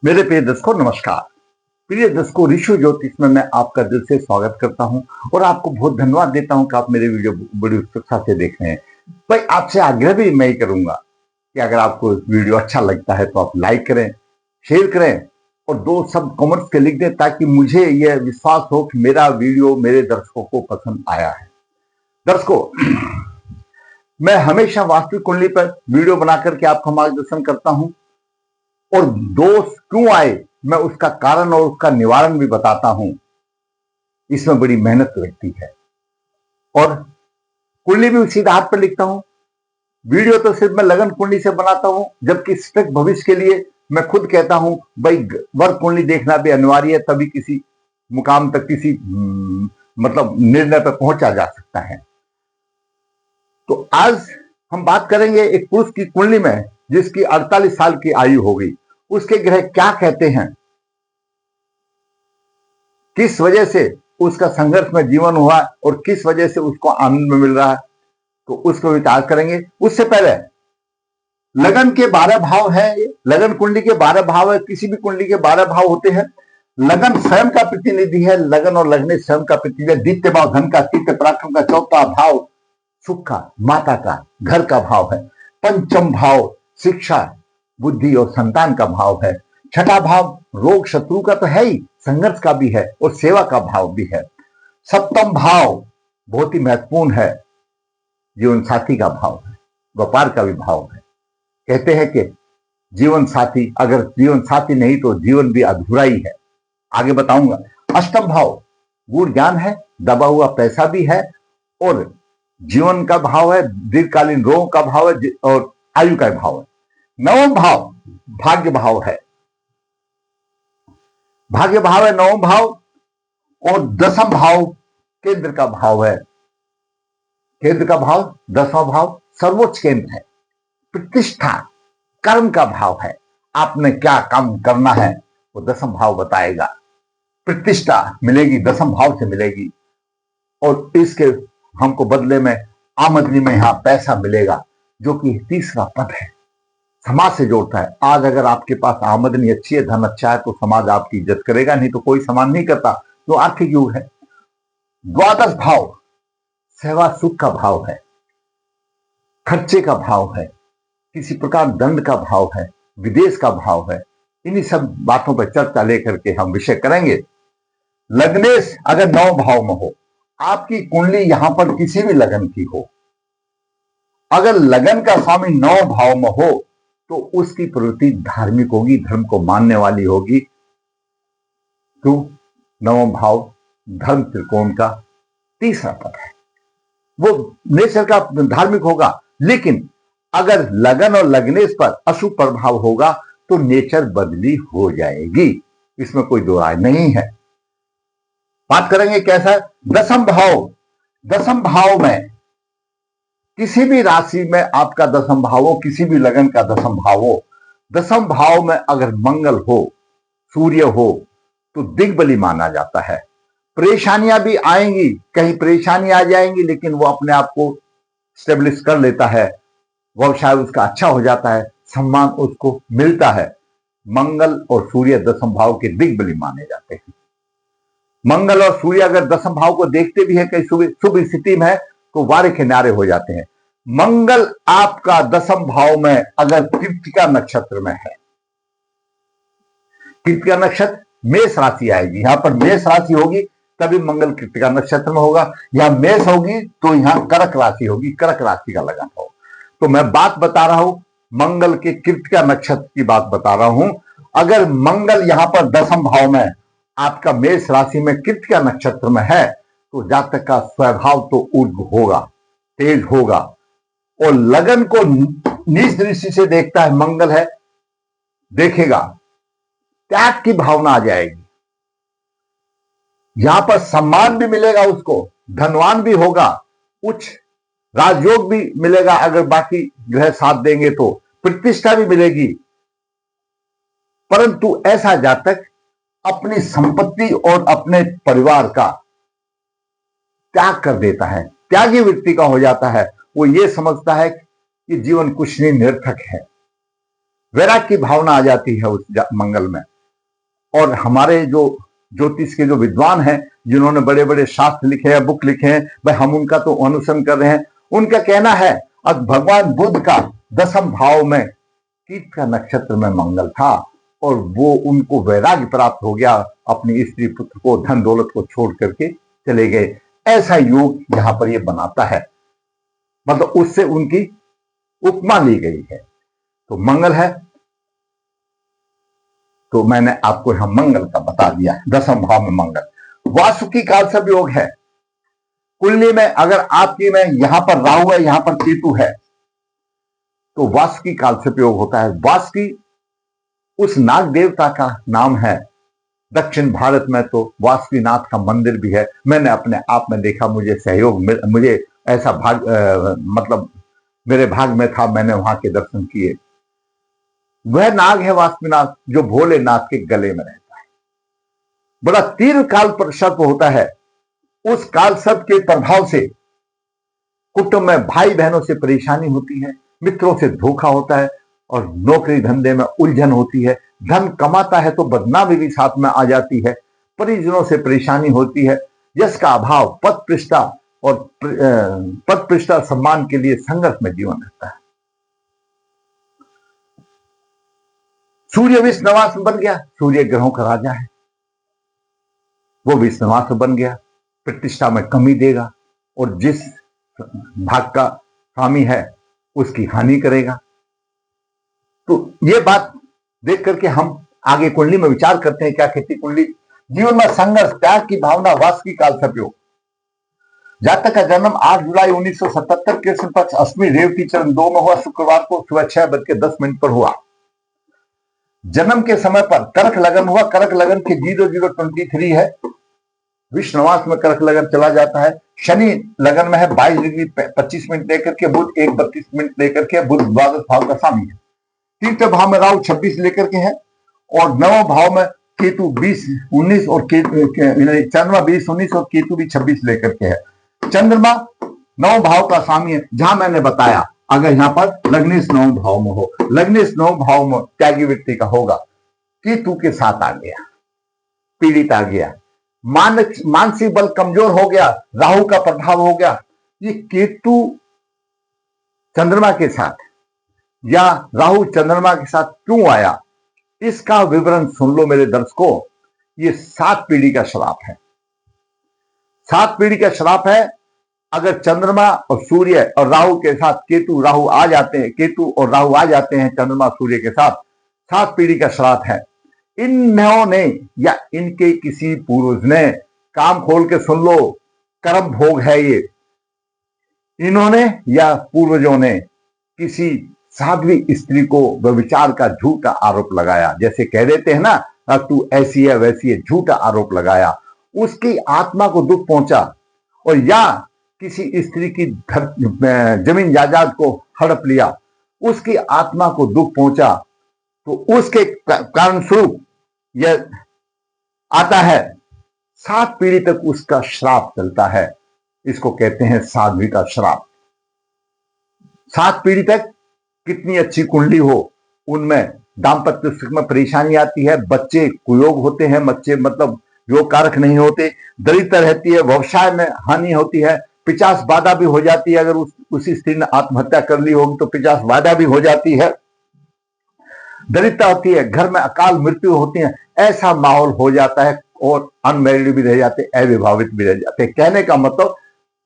मेरे प्रिय दर्शकों नमस्कार। प्रिय दर्शकों, ऋषि ज्योतिष में मैं आपका दिल से स्वागत करता हूं और आपको बहुत धन्यवाद देता हूं कि आप मेरे वीडियो बड़ी उत्सुकता से देख रहे हैं। भाई, आपसे आग्रह भी मैं ही करूंगा कि अगर आपको वीडियो अच्छा लगता है तो आप लाइक करें, शेयर करें और दो शब्द कमेंट्स के लिख दें, ताकि मुझे यह विश्वास हो कि मेरा वीडियो मेरे दर्शकों को पसंद आया है। दर्शकों, मैं हमेशा वास्तविक कुंडली पर वीडियो बनाकर के आपका मार्गदर्शन करता हूं और दोष क्यों आए मैं उसका कारण और उसका निवारण भी बताता हूं। इसमें बड़ी मेहनत लगती है और कुंडली भी उसी आधार पर लिखता हूं। वीडियो तो सिर्फ मैं लगन कुंडली से बनाता हूं, जबकि स्पष्ट भविष्य के लिए मैं खुद कहता हूं भाई वर्ग कुंडली देखना भी अनिवार्य है, तभी किसी मुकाम तक किसी मतलब निर्णय पर पहुंचा जा सकता है। तो आज हम बात करेंगे एक पुरुष की कुंडली में जिसकी 48 साल की आयु हो गई। उसके ग्रह क्या कहते हैं, किस वजह से उसका संघर्ष में जीवन हुआ और किस वजह से उसको आनंद में मिल रहा है, तो उस पर विचार करेंगे। उससे पहले लगन के 12 भाव है। लगन कुंडली के 12 भाव है। किसी भी कुंडली के 12 भाव होते हैं। लगन स्वयं का प्रतिनिधि है। लगन और लगने स्वयं का प्रतिनिधि है। द्वितीय भाव धन का, तृतीय पराक्रम का, चौथा भाव सुख का, माता का, घर का भाव है। पंचम भाव शिक्षा, बुद्धि और संतान का भाव है। छठा भाव रोग शत्रु का तो है ही, संघर्ष का भी है और सेवा का भाव भी है। सप्तम भाव बहुत ही महत्वपूर्ण है, जीवन साथी का भाव है, व्यापार का भी भाव है। कहते हैं कि जीवन साथी, अगर जीवन साथी नहीं तो जीवन भी अधूरा ही है। आगे बताऊंगा। अष्टम भाव गुण ज्ञान है, दबा हुआ पैसा भी है और जीवन का भाव है, दीर्घकालीन रोग का भाव है और आयु का भाव है। नवम भाव भाग्य भाव है। भाग्य भाव है नवम भाव। और 10वां भाव केंद्र का भाव है। केंद्र का भाव 10वां भाव सर्वोच्च केंद्र है। प्रतिष्ठा कर्म का भाव है। आपने क्या काम करना है वो 10वां भाव बताएगा। प्रतिष्ठा मिलेगी 10वां भाव से मिलेगी और इसके हमको बदले में आमदनी में यहां पैसा मिलेगा, जो कि तीसरा पद है, समाज से जोड़ता है। आज अगर आपके पास आमदनी अच्छी है, धन अच्छा है, तो समाज आपकी इज्जत करेगा, नहीं तो कोई सम्मान नहीं करता। तो आर्थिक युग है। द्वादश भाव सेवा सुख का भाव है, खर्चे का भाव है, किसी प्रकार दंड का भाव है, विदेश का भाव है। इन्हीं सब बातों पर चर्चा लेकर के हम विषय करेंगे। लग्नेश अगर 9 भाव में हो, आपकी कुंडली यहां पर किसी भी लगन की हो, अगर लगन का स्वामी 9 भाव में हो तो उसकी प्रवृत्ति धार्मिक होगी, धर्म को मानने वाली होगी। क्यों? 9वां भाव धर्म त्रिकोण का तीसरा पद है, वो नेचर का धार्मिक होगा। लेकिन अगर लगन और लग्नेश पर अशुभ प्रभाव होगा तो नेचर बदली हो जाएगी, इसमें कोई दो राय नहीं है। बात करेंगे कैसा है। 10वां भाव, 10वां भाव में किसी भी राशि में आपका 10वां भाव हो, किसी भी लगन का 10वां भाव हो, 10वां भाव में अगर मंगल हो, सूर्य हो, तो दिग्बली माना जाता है। परेशानियां भी आएंगी, कहीं परेशानी आ जाएंगी, लेकिन वो अपने आप को स्टेब्लिश कर लेता है, व्यवसाय उसका अच्छा हो जाता है, सम्मान उसको मिलता है। मंगल और सूर्य 10वां भाव के दिग्बली माने जाते हैं। मंगल और सूर्य अगर 10वां भाव को देखते भी है, कहीं शुभ स्थिति में है, तो वारे किनारे हो जाते हैं। मंगल आपका 10वां भाव में अगर कृत्तिका नक्षत्र में है, कृत्तिका नक्षत्र मेष राशि आएगी, यहां पर मेष राशि होगी तभी मंगल कृत्तिका नक्षत्र में होगा। यहां मेष होगी तो यहां कर्क राशि होगी, कर्क राशि का लगन हो। तो मैं बात बता रहा हूं, मंगल के कृत्तिका नक्षत्र की बात बता रहा हूं। अगर मंगल यहां पर 10वां भाव में आपका मेष राशि में कृत्तिका नक्षत्र में है, तो जातक का स्वभाव तो उग्र होगा, तेज होगा और लगन को नीच दृष्टि से देखता है, मंगल है, देखेगा, त्याग की भावना आ जाएगी। यहां पर सम्मान भी मिलेगा उसको, धनवान भी होगा, उच्च राजयोग भी मिलेगा अगर बाकी ग्रह साथ देंगे तो, प्रतिष्ठा भी मिलेगी। परंतु ऐसा जातक अपनी संपत्ति और अपने परिवार का त्याग कर देता है, त्यागी व्यक्ति का हो जाता है। वो ये समझता है कि जीवन कुछ नहीं, निरर्थक है। वैराग्य की भावना आ जाती है उस मंगल में। और हमारे जो ज्योतिष के जो विद्वान हैं, जिन्होंने बड़े बड़े शास्त्र लिखे हैं, बुक लिखे हैं, भाई हम उनका तो अनुसरण कर रहे हैं। उनका कहना है अब भगवान बुद्ध का 10वें भाव में कीट का नक्षत्र में मंगल था और वो उनको वैराग्य प्राप्त हो गया, अपनी स्त्री पुत्र को धन दौलत को छोड़ करके चले गए। ऐसा योग यहां पर ये बनाता है, मतलब उससे उनकी उपमा ली गई है। तो मंगल है, तो मैंने आपको यहां मंगल का बता दिया, 10वें भाव में मंगल। वासुकी काल सब योग है कुंडली में। अगर आपकी में यहां पर राहु है, यहां पर केतु है, तो वासुकी काल से प्रयोग होता है। वासुकी उस नाग देवता का नाम है। दक्षिण भारत में तो वासुकीनाथ का मंदिर भी है। मैंने अपने आप में देखा, मुझे सहयोग मुझे ऐसा भाग मतलब मेरे भाग में था, मैंने वहां के दर्शन किए। वह नाग है वासुकीनाथ जो भोलेनाथ के गले में रहता है। बड़ा तीव्र काल पर सर्प होता है। उस काल सर्प के प्रभाव से कुटुंब में भाई बहनों से परेशानी होती है, मित्रों से धोखा होता है और नौकरी धंधे में उलझन होती है। धन कमाता है तो बदनामी भी साथ में आ जाती है, परिजनों से परेशानी होती है, यश का अभाव, पद प्रतिष्ठा सम्मान के लिए संघर्ष में जीवन रहता है। सूर्य विश्ववास बन गया, सूर्य ग्रहों का राजा है, वो विश्ववास बन गया, प्रतिष्ठा में कमी देगा और जिस भाग का स्वामी है उसकी हानि करेगा। तो ये बात देख करके हम आगे कुंडली में विचार करते हैं। क्या कहती कुंडली? जीवन में संघर्ष, त्याग की भावना, वासुकी काल सर्पयोग। जातक का जन्म 8 जुलाई 1977 कृष्ण पक्ष अष्टमी रेवती चरण 2 में हुआ, शुक्रवार को सुबह 6:10 पर हुआ। जन्म के समय पर कर्क लगन हुआ। कर्क लगन के 0023 है। विश्ववास में कर्क लगन चला जाता है। शनि लगन में है 22°25' लेकर के, बुध 1:32' लेकर के, बुध द्वादश भाव का स्वामी है। तीसरे भाव में राहु 26 लेकर के है और 9वें भाव में केतु 20-19 और चंद्रमा 20-19 और केतु भी 26 लेकर के है। चंद्रमा 9 भाव का स्वामी है। जहां मैंने बताया अगर यहाँ पर लग्नेश 9 भाव में हो, लग्नेश 9 भाव में त्यागी व्यक्ति का होगा। केतु के साथ आ गया, पीड़ित आ गया, मानसिक बल कमजोर हो गया, राहु का प्रभाव हो गया। ये केतु चंद्रमा के साथ या राहु चंद्रमा के साथ क्यों आया, इसका विवरण सुन लो मेरे दर्शकों। ये 7 पीढ़ी का श्राप है। 7 पीढ़ी का श्राप है। अगर चंद्रमा और सूर्य और राहु के साथ केतु राहु आ जाते हैं, केतु और राहु आ जाते हैं चंद्रमा सूर्य के साथ, 7 पीढ़ी का श्राप है। इन्होंने या इनके किसी पूर्वज ने, काम खोल के सुन लो, कर्म भोग है ये, इन्होंने या पूर्वजों ने किसी साध्वी स्त्री को व्यभिचार का झूठा आरोप लगाया। जैसे कह देते हैं ना, तू ऐसी है वैसी है, झूठा आरोप लगाया, उसकी आत्मा को दुख पहुंचा। और या किसी स्त्री की जमीन जायदाद को हड़प लिया, उसकी आत्मा को दुख पहुंचा, तो उसके कारण स्वरूप यह आता है। 7 पीढ़ी तक उसका श्राप चलता है। इसको कहते हैं साध्वी का श्राप। 7 पीढ़ी तक कितनी अच्छी कुंडली हो, उनमें दाम्पत्य सुख में परेशानी आती है, बच्चे कुयोग होते हैं, बच्चे मतलब योग कारक नहीं होते, दरिद्र रहती है, व्यवसाय में हानि होती है, 50 बाधा भी हो जाती है। अगर उसी स्त्री ने आत्महत्या कर ली होगी तो 50 बाधा भी हो जाती है, दरिद्रता होती है, घर में अकाल मृत्यु होती है, ऐसा माहौल हो जाता है और अनमैरिड भी रह जाते, अविवाहित भी रह जाते। कहने का मतलब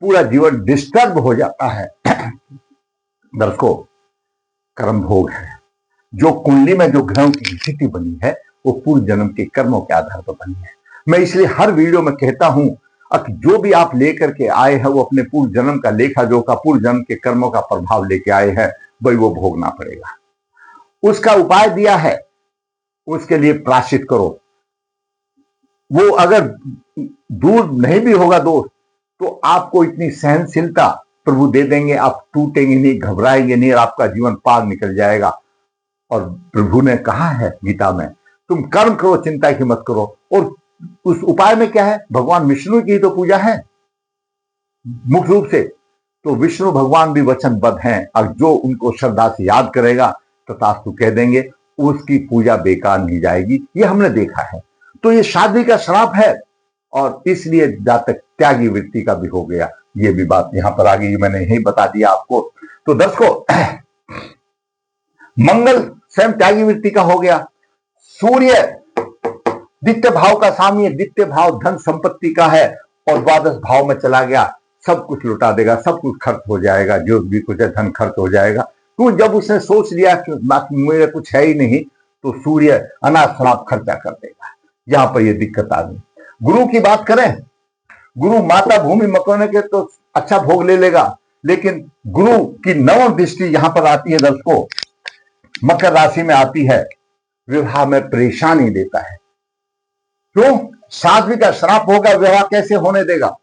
पूरा जीवन डिस्टर्ब हो जाता है। दर्शकों, कर्म भोग है। जो कुंडली में जो ग्रहों की स्थिति बनी है वो पूर्व जन्म के कर्मों के आधार पर बनी है। मैं इसलिए हर वीडियो में कहता हूं कि जो भी आप लेकर के आए हैं वो अपने पूर्व जन्म का लेखा जोखा, पूर्व जन्म के कर्मों का प्रभाव लेके आए हैं, वही वो भोगना पड़ेगा। उसका उपाय दिया है, उसके लिए प्रायश्चित करो। वो अगर दूर नहीं भी होगा दोस्त, तो आपको इतनी सहनशीलता प्रभु दे देंगे, आप टूटेंगे नहीं, घबराएंगे नहीं और आपका जीवन पार निकल जाएगा। और प्रभु ने कहा है गीता में, तुम कर्म करो, चिंता की मत करो। और उस उपाय में क्या है? भगवान विष्णु की तो पूजा है मुख्य रूप से, तो विष्णु भगवान भी वचनबद्ध हैं। और जो उनको श्रद्धा से याद करेगा तथास्तु कह देंगे, उसकी पूजा बेकार नहीं जाएगी। ये हमने देखा है। तो ये शादी का श्राप है, और इसलिए जातक त्यागी वृत्ति का भी हो गया। ये भी बात यहां पर आ गई, मैंने यही बता दिया आपको। तो दर्शकों, मंगल स्वयं त्यागी वृत्ति का हो गया। सूर्य द्वितीय भाव का स्वामी है, द्वितीय भाव धन संपत्ति का है, और द्वादश भाव में चला गया, सब कुछ लुटा देगा, सब कुछ खर्च हो जाएगा, जो भी कुछ है धन खर्च हो जाएगा। तो जब उसने सोच लिया कि बाकी मेरे कुछ है ही नहीं, तो सूर्य अनाथ शराब खर्चा कर देगा। यहां पर यह दिक्कत आ गई। गुरु की बात करें, गुरु माता भूमि मकाने के तो अच्छा भोग ले लेगा, लेकिन गुरु की नवम दृष्टि यहां पर आती है दर्शकों, मकर राशि में आती है, विवाह में परेशानी देता है। क्यों? साध्वी का श्राप होगा, विवाह कैसे होने देगा?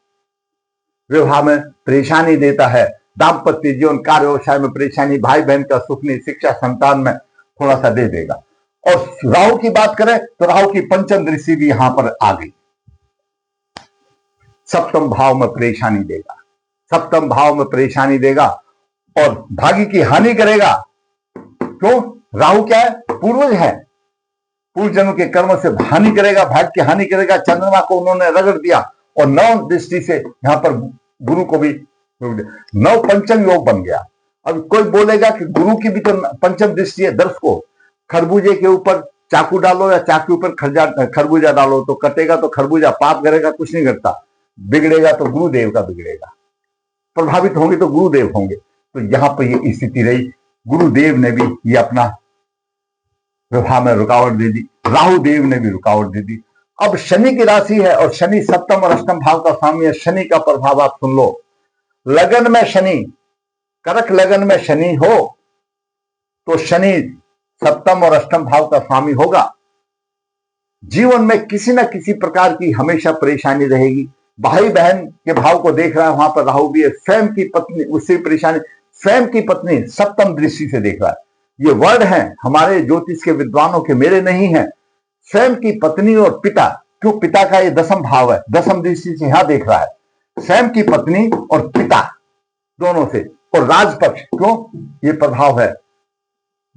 विवाह में परेशानी देता है, दाम्पत्य जीवन, कार्य व्यवसाय में परेशानी, भाई बहन का सुख नहीं, शिक्षा संतान में थोड़ा सा दे देगा। और राहु की बात करें तो राहु की पंचम दृष्टि भी यहां पर आ गई, सप्तम भाव में परेशानी देगा, सप्तम भाव में परेशानी देगा और भाग्य की हानि करेगा। क्यों? राहु क्या है? पूर्वज है, पूर्व जन्म के कर्म से हानि करेगा, भाग्य की हानि करेगा। चंद्रमा को उन्होंने रगड़ दिया, और नव दृष्टि से यहां पर गुरु को भी नव पंचम योग बन गया। अब कोई बोलेगा कि गुरु की भी तो पंचम दृष्टि है। दर्शकों, खरबूजे के ऊपर चाकू डालो या चाकू ऊपर खरबूजा डालो तो कटेगा तो खरबूजा, पाप करेगा कुछ नहीं करता, बिगड़ेगा तो गुरुदेव का बिगड़ेगा, प्रभावित होंगे तो गुरुदेव होंगे। तो यहां पर ये स्थिति रही, गुरुदेव ने भी ये अपना विवाह में रुकावट दे दी, राहु देव ने भी रुकावट दे दी। अब शनि की राशि है, और शनि सप्तम और अष्टम भाव का स्वामी है। शनि का प्रभाव आप सुन लो, लगन में शनि, कर्क लगन में शनि हो तो शनि सप्तम और अष्टम भाव का स्वामी होगा। जीवन में किसी न किसी प्रकार की हमेशा परेशानी रहेगी। भाई बहन के भाव को देख रहा है, वहां पर राहु भी है, स्वयं की पत्नी उससे परेशानी, स्वयं की पत्नी सप्तम दृष्टि से देख रहा है। ये वर्ड है हमारे ज्योतिष के विद्वानों के, मेरे नहीं है। स्वयं की पत्नी और पिता, क्यों? पिता का ये दसम भाव है, दसम दृष्टि से यहां देख रहा है, स्वयं की पत्नी और पिता दोनों से, और राजपक्ष, क्यों? ये प्रभाव है।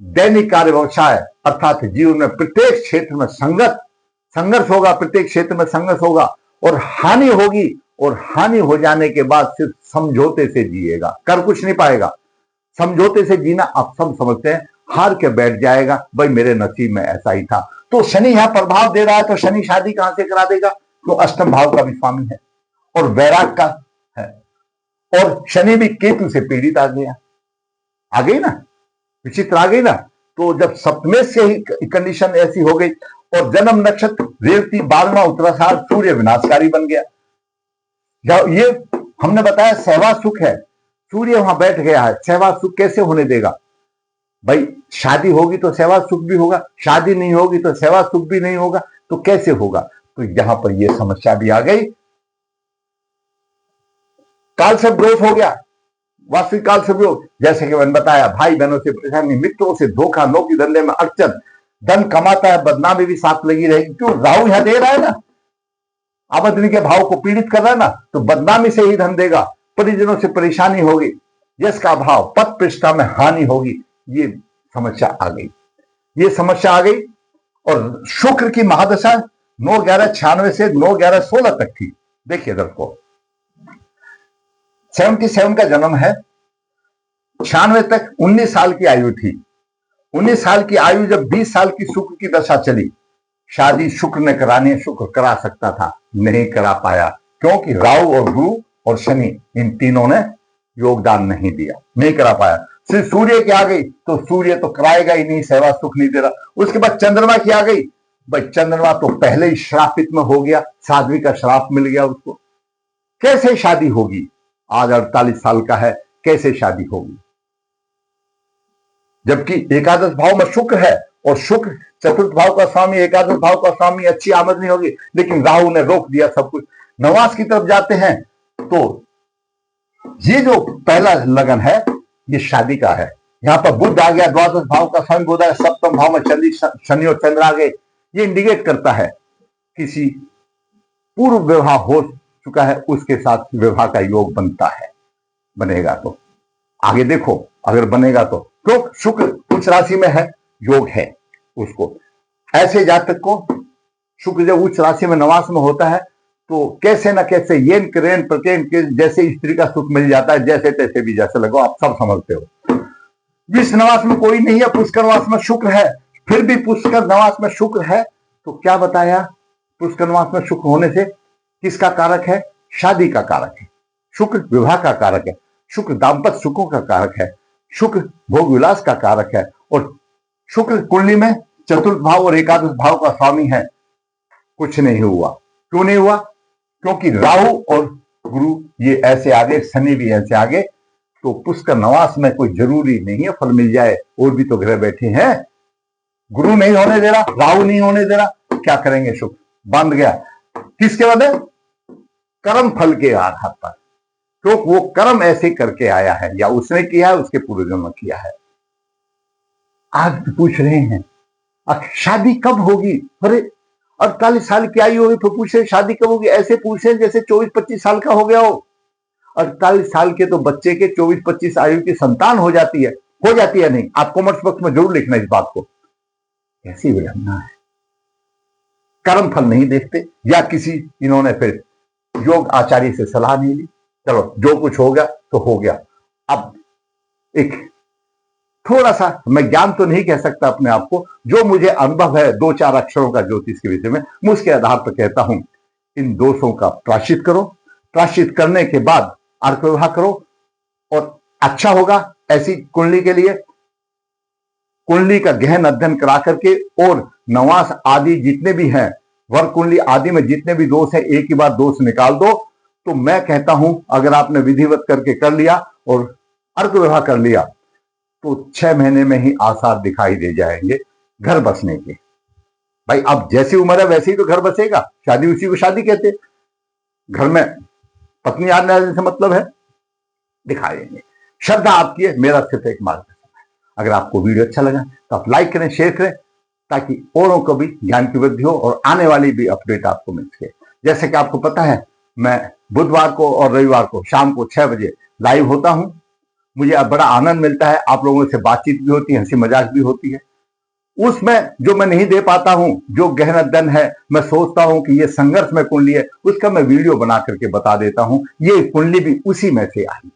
दैनिक कार्य व्यवसाय अर्थात जीवन में प्रत्येक क्षेत्र में संघर्ष होगा, प्रत्येक क्षेत्र में संघर्ष होगा और हानि होगी, और हानि हो जाने के बाद सिर्फ समझौते से जिएगा, कर कुछ नहीं पाएगा। समझौते से जीना आप सब समझते हैं, हार के बैठ जाएगा, भाई मेरे नसीब में ऐसा ही था। तो शनि यहां प्रभाव दे रहा है, तो शनि शादी कहां से करा देगा? तो अष्टम भाव का भी स्वामी है और वैराग का है, और शनि भी केतु से पीड़ित आ गया, आ गई ना, विचित्र आ गई ना। तो जब सप्तमे से ही कंडीशन ऐसी हो गई, और जन्म नक्षत्र रेवती 12वां उत्तराषाढ़, सूर्य विनाशकारी बन गया। ये हमने बताया सहवास सुख है, सूर्य वहां बैठ गया है, सहवास सुख कैसे होने देगा? भाई शादी होगी तो सहवास सुख भी होगा, शादी नहीं होगी तो सहवास सुख भी नहीं होगा, तो कैसे होगा? तो यहां पर यह समस्या भी आ गई। काल सब दोष हो गया, वास्तविक काल सब योग, जैसे कि मैंने बताया, भाई बहनों से परेशानी, मित्रों से धोखा, नौकरी धंधे में अड़चन, धन कमाता है बदनामी भी साथ लगी रहेगी। क्यों? राहु यहां दे रहा है ना, आमदनी के भाव को पीड़ित कर रहा है ना, तो बदनामी से ही धन देगा, परिजनों से परेशानी होगी, यश का भाव, पद प्रतिष्ठा में हानि होगी। ये समस्या आ गई, ये समस्या आ गई। और शुक्र की महादशा 9/11/96 से 9/11/16 तक थी। देखिए दर्शकों, 77 का जन्म है, 96 तक 19 साल की आयु थी। 19 साल की आयु जब 20 साल की शुक्र की दशा चली, शादी शुक्र ने करानी, शुक्र करा सकता था, नहीं करा पाया, क्योंकि राहु और गुरु और शनि इन तीनों ने योगदान नहीं दिया, नहीं करा पाया। सिर्फ सूर्य की आ गई तो सूर्य तो कराएगा ही नहीं, सहवास सुख नहीं दे रहा। उसके बाद चंद्रमा की आ गई, भाई चंद्रमा तो पहले ही श्रापित में हो गया, साध्वी का श्राप मिल गया उसको, कैसे शादी होगी? आज 48 साल का है, कैसे शादी होगी? जबकि एकादश भाव में शुक्र है, और शुक्र चतुर्थ भाव का स्वामी, एकादश भाव का स्वामी, अच्छी आमदनी होगी, लेकिन राहु ने रोक दिया सब कुछ। नवास की तरफ जाते हैं तो ये जो पहला लगन है ये शादी का है। यहां पर बुध आ गया, द्वादश भाव का स्वामी बुध है, सप्तम भाव में शनि और चंद्र आ गए। ये इंडिकेट करता है किसी पूर्व विवाह हो चुका है, उसके साथ विवाह का योग बनता है, बनेगा तो आगे देखो, अगर बनेगा तो शुक्र उच्च राशि में है, योग है उसको। ऐसे जातक को शुक्र जब उच्च राशि में नवास में होता है तो कैसे ना कैसे येन करेन प्रत्येन के जैसे स्त्री का सुख मिल जाता है, जैसे तैसे भी जैसे लगो, आप सब समझते हो। जिस नवास में कोई नहीं है, पुष्कर नवास में शुक्र है, फिर भी पुष्कर नवास में शुक्र है, तो क्या बताया, पुष्कर नवास में शुक्र होने से किसका कारक है? शादी का कारक है। शुक्र विवाह का कारक है, शुक्र दाम्पत्य सुखों का कारक है, शुक्र भोग विलास का कारक है, और शुक्र कुंडली में चतुर्थ भाव और एकादश भाव का स्वामी है। कुछ नहीं हुआ। क्यों नहीं हुआ? क्योंकि राहु और गुरु ये ऐसे आगे, शनि भी ऐसे आगे, तो पुष्कर नवास में कोई जरूरी नहीं है फल मिल जाए, और भी तो ग्रह बैठे हैं। गुरु नहीं होने दे रहा, राहु नहीं होने दे रहा, क्या करेंगे? शुक्र बंद गया। किसके वजह? कर्म फल के आधार पर। तो वो कर्म ऐसे करके आया है, या उसने किया है, उसके पूर्वजों ने किया है। आज पूछ रहे हैं शादी कब होगी? अरे 48 साल की आयु होगी तो पूछ रहे शादी कब होगी? ऐसे पूछ रहे जैसे 24-25 साल का हो गया हो। 48 साल के तो बच्चे के 24-25 आयु की संतान हो जाती है। हो जाती है नहीं? आप कॉमेंट्स बॉक्स में जरूर लिखना इस बात को। कैसी विडंबना है। कर्म फल नहीं देखते, या किसी इन्होंने फिर योग आचार्य से सलाह नहीं ली। चलो जो कुछ हो गया तो हो गया। अब एक थोड़ा सा, मैं ज्ञान तो नहीं कह सकता अपने आप को, जो मुझे अनुभव है 2-4 अक्षरों का ज्योतिष के विषय में, मैं उसके आधार पर कहता हूं, इन दोषों का प्रायश्चित करो। प्रायश्चित करने के बाद अर्क विवाह करो, और अच्छा होगा ऐसी कुंडली के लिए। कुंडली का गहन अध्ययन करा करके, और नवास आदि जितने भी हैं, वर कुंडली आदि में जितने भी दोष है, एक ही बार दोष निकाल दो। तो मैं कहता हूं, अगर आपने विधिवत करके कर लिया और अर्क विवाह कर लिया, तो 6 महीने में ही आसार दिखाई दे जाएंगे घर बसने के। भाई अब जैसी उम्र है वैसे ही तो घर बसेगा। शादी उसी को शादी कहते। घर में पत्नी आने से मतलब है, दिखाएंगे। श्रद्धा आपकी है, मेरा सिर्फ एक मार्गदर्शन है। अगर आपको वीडियो अच्छा लगा तो आप लाइक करें, शेयर करें, ताकि औरों को भी ज्ञान की वृद्धि हो और आने वाली भी अपडेट आपको मिल सके। जैसे कि आपको पता है, मैं बुधवार को और रविवार को शाम को 6 बजे लाइव होता हूं। मुझे अब बड़ा आनंद मिलता है, आप लोगों से बातचीत भी होती है, हंसी मजाक भी होती है। उसमें जो मैं नहीं दे पाता हूं, जो गहन अध्ययन है, मैं सोचता हूं कि ये संघर्ष में कुंडली है, उसका मैं वीडियो बना करके बता देता हूं। ये कुंडली भी उसी में से आई।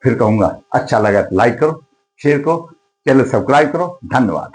फिर कहूंगा अच्छा लगा तो लाइक करो, शेयर करो, चैनल सब्सक्राइब करो। धन्यवाद।